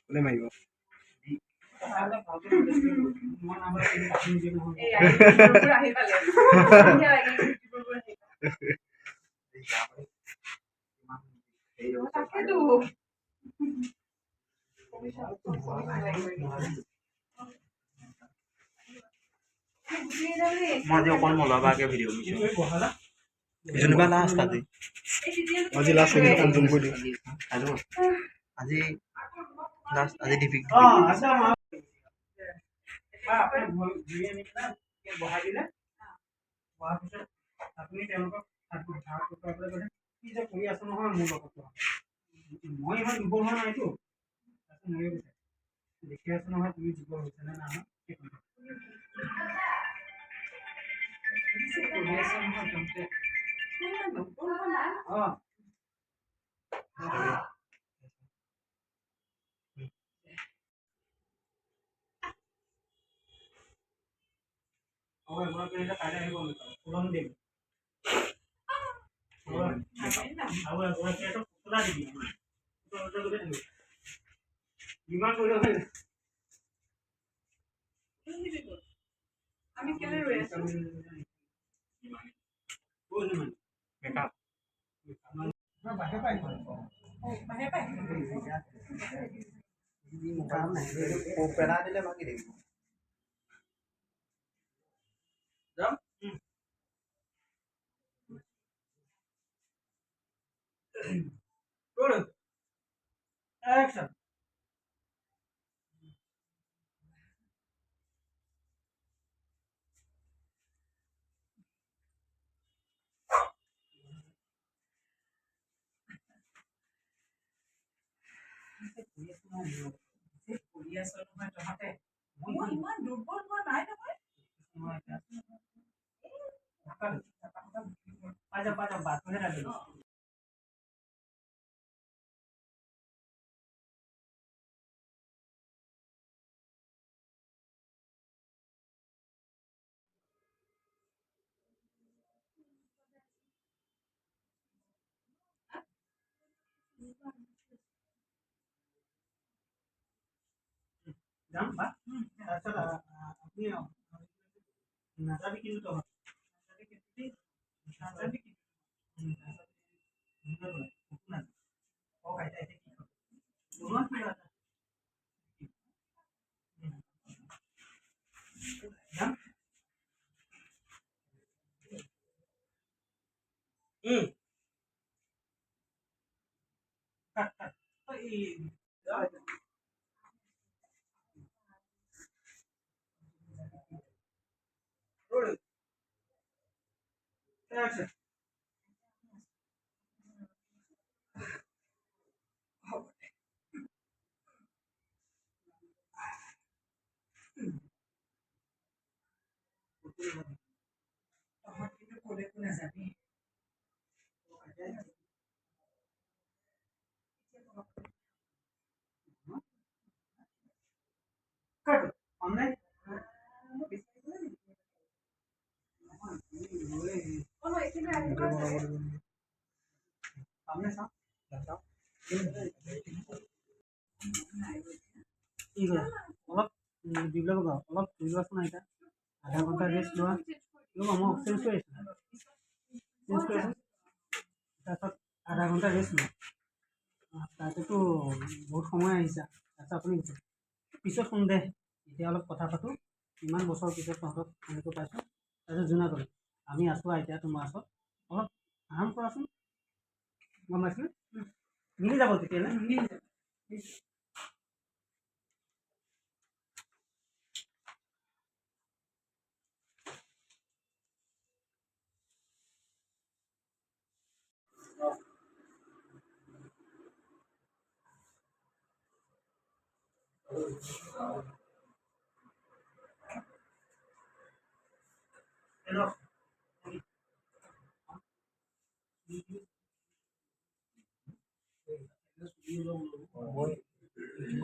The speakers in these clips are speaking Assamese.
কোনে মাৰিব মই আজি অকল মলাবাকে ভিডিঅ' দিছোঁ যেনিবা লাষ্ট আজি লাষ্ট জুম কৰি দিওঁ আজি লাষ্ট আজি ডিফিক বহাই দিলে বহাৰ পিছত আপুনি তেওঁলোকক কি যে কৰি আছো নহয় মোৰ লগত মই ইমান দুৰ্বল হোৱা নাইতো ময়ে দেখি আছো নহয় তুমি দুৰ্বল হৈছে নে নহয় মই এটা কাইলৈ আহিব পুৰণ দিম যিমান কৰিব আমি কেনে ৰৈ আছো মেকআপ পেলা দিলে বাকী দেখিব Action. Jangan, Pak. Ini nasa bikin itu. Nasa bikin itu. Nasa bikin. Oh, kayak itu. Duluan tidak ada. Yang. Cut. Roll. Action. Cut. Online. सामने सा অলপ দিবলৈ ক'বা অলপ দিবাচোন আইতা আধা ঘণ্টা ৰেষ্ট লোৱা মই চেঞ্জ কৰি আছোঁ তাৰপিছত আধা ঘণ্টা ৰেষ্ট লোৱা তাতেতো বহুত সময় আহিছা তাৰপিছত আপুনি পিছত শুন দে এতিয়া অলপ কথা পাতোঁ ইমান বছৰ পিছত তহঁতক এনেকৈ পাইছোঁ তাৰপিছত জোনা কৰিম আমি আছোঁ এতিয়া তোমাৰ ওচৰত অলপ আৰাম কৰাচোন গম পাইছোঁ মিলি যাব তেতিয়াহ'লে মিলি যাব Hello.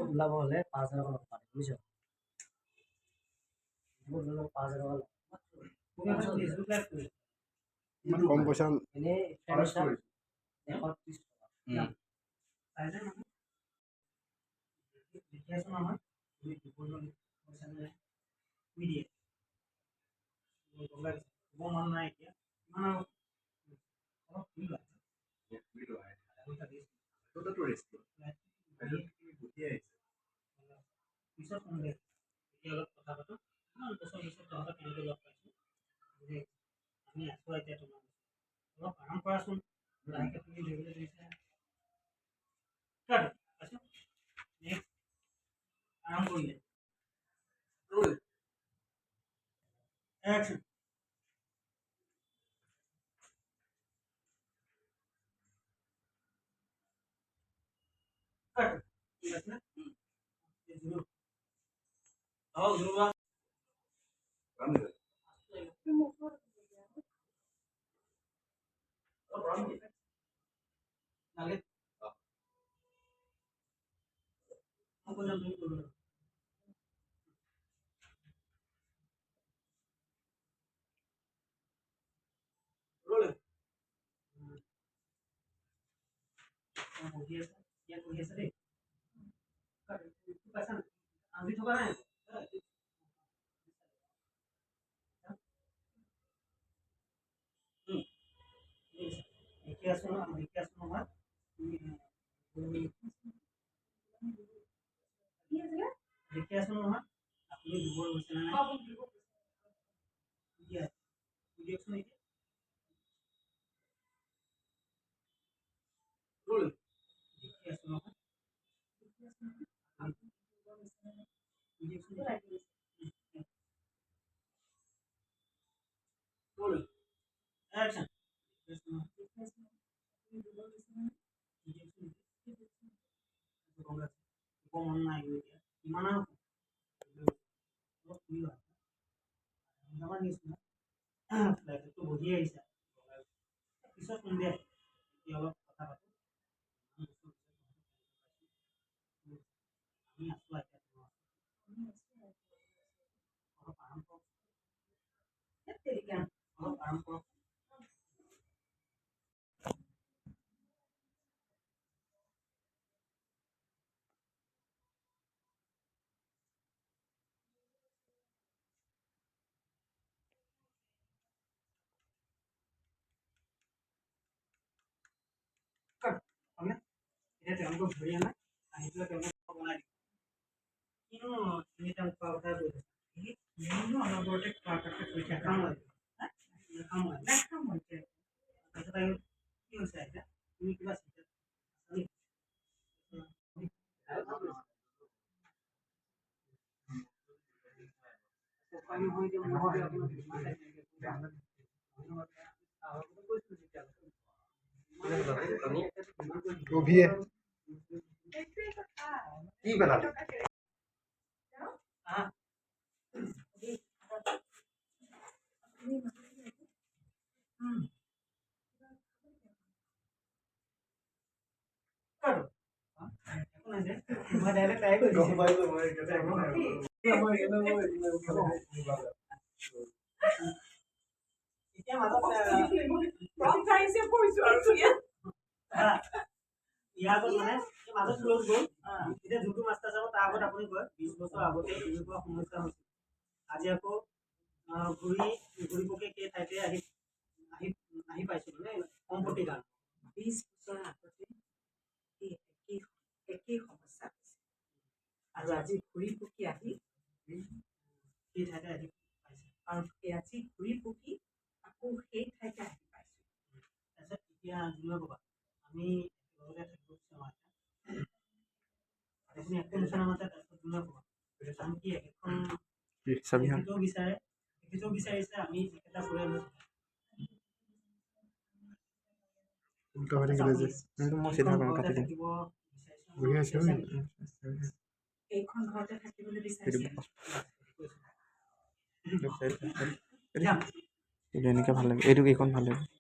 ওলাব হ'লে 5,000 টকা পায় বুজিছ ইউটিউবত 5,000 টকা কম পইচা এনেই 130 টকা পইচা নিদিয়ে হ'ব মন নাই এতিয়া ইমান আৰু অলপ ফুৰি লোৱা পিছত ফোন দে এতিয়া অলপ কথা পাতো ইমান বছৰ পিছত তহঁতক কেনেকৈ লগ পাইছোঁ আমি আছোঁ এতিয়া তোমাৰ অলপ আৰাম কৰাচোন লাহেকৈ তুমি ধৰিবলৈ ধৰিছা আৰাম কৰিলে Action. Cut. ঠিক আছে না आओ जुड़वा नाले हमको नाम नहीं बोलो रोल ये कोई रे तू कैसा अभी तो कर रहा है देखिए सुनो मत देखिए सुनो मत अपने बोल बचना है ये वीडियो सुनिए रोल देखिए सुनो मत वीडियो सुनिए रोल एक्शन মন নাই ইমান আৰু ফ্লাইটতো বহি আহিছা পিছত ফোন দিয়া এতিয়া অলপ কথা পাতো আমি আছোঁ এতিয়া অলপ আৰাম কৰক অলপ আৰাম কৰক এতিয়া তেওঁলোকক ধৰি আনা আহি পেলাই তেওঁলোকক বনাই দিম কিনো তুমি তেওঁক খোৱা কথা কৈ থাকা অনবৰতে খোৱা কথা কৈ থাকা তাৰপিছত আৰু কি হৈছে এতিয়া তুমি কিবা অভিয়ে কি বনালে মই ডাইৰেক্ট ট্ৰাই কৰিছোঁ এতিয়া মাজত ইয়াৰ আগত মানে মাজত ক্ল'জ গ'ল এতিয়া যোনটো মাষ্টাৰ চাব তাৰ আগত আপুনি কয় 20 বছৰ আগতে এনেকুৱা সমস্যা হৈছিল আজি আকৌ ঘূৰি পকি সেই ঠাইতে আহি পাইছোঁ মানে সম্পত্তিৰ কাৰণে 20 বছৰ আগতে একেই সমস্যা হৈছে আৰু আজি ঘূৰি পকি আহি সেই ঠাইতে আহি পাইছে আৰু আজি ঘূৰি পকি আকৌ সেই ঠাইতে আহি পাইছোঁ তাৰপিছত এতিয়া জুনুৱে ক'বা আমি একেলগে থাকিব বিচাৰোঁ আপুনি একো নিচিনা মাতে তাৰপিছত জুনুৱে ক'বা কাৰণ কি এখন তেখেতেও বিচাৰিছে আমি একেটা পৰিয়ালৰ উল্টা হৈ থাকিলে যে মই চিধা কৰিম কাটি দিম বহি আছে এইখন ঘৰতে থাকিবলৈ বিচাৰিছে এনেকৈ ভাল লাগে এইটো এইখন ভাল লাগে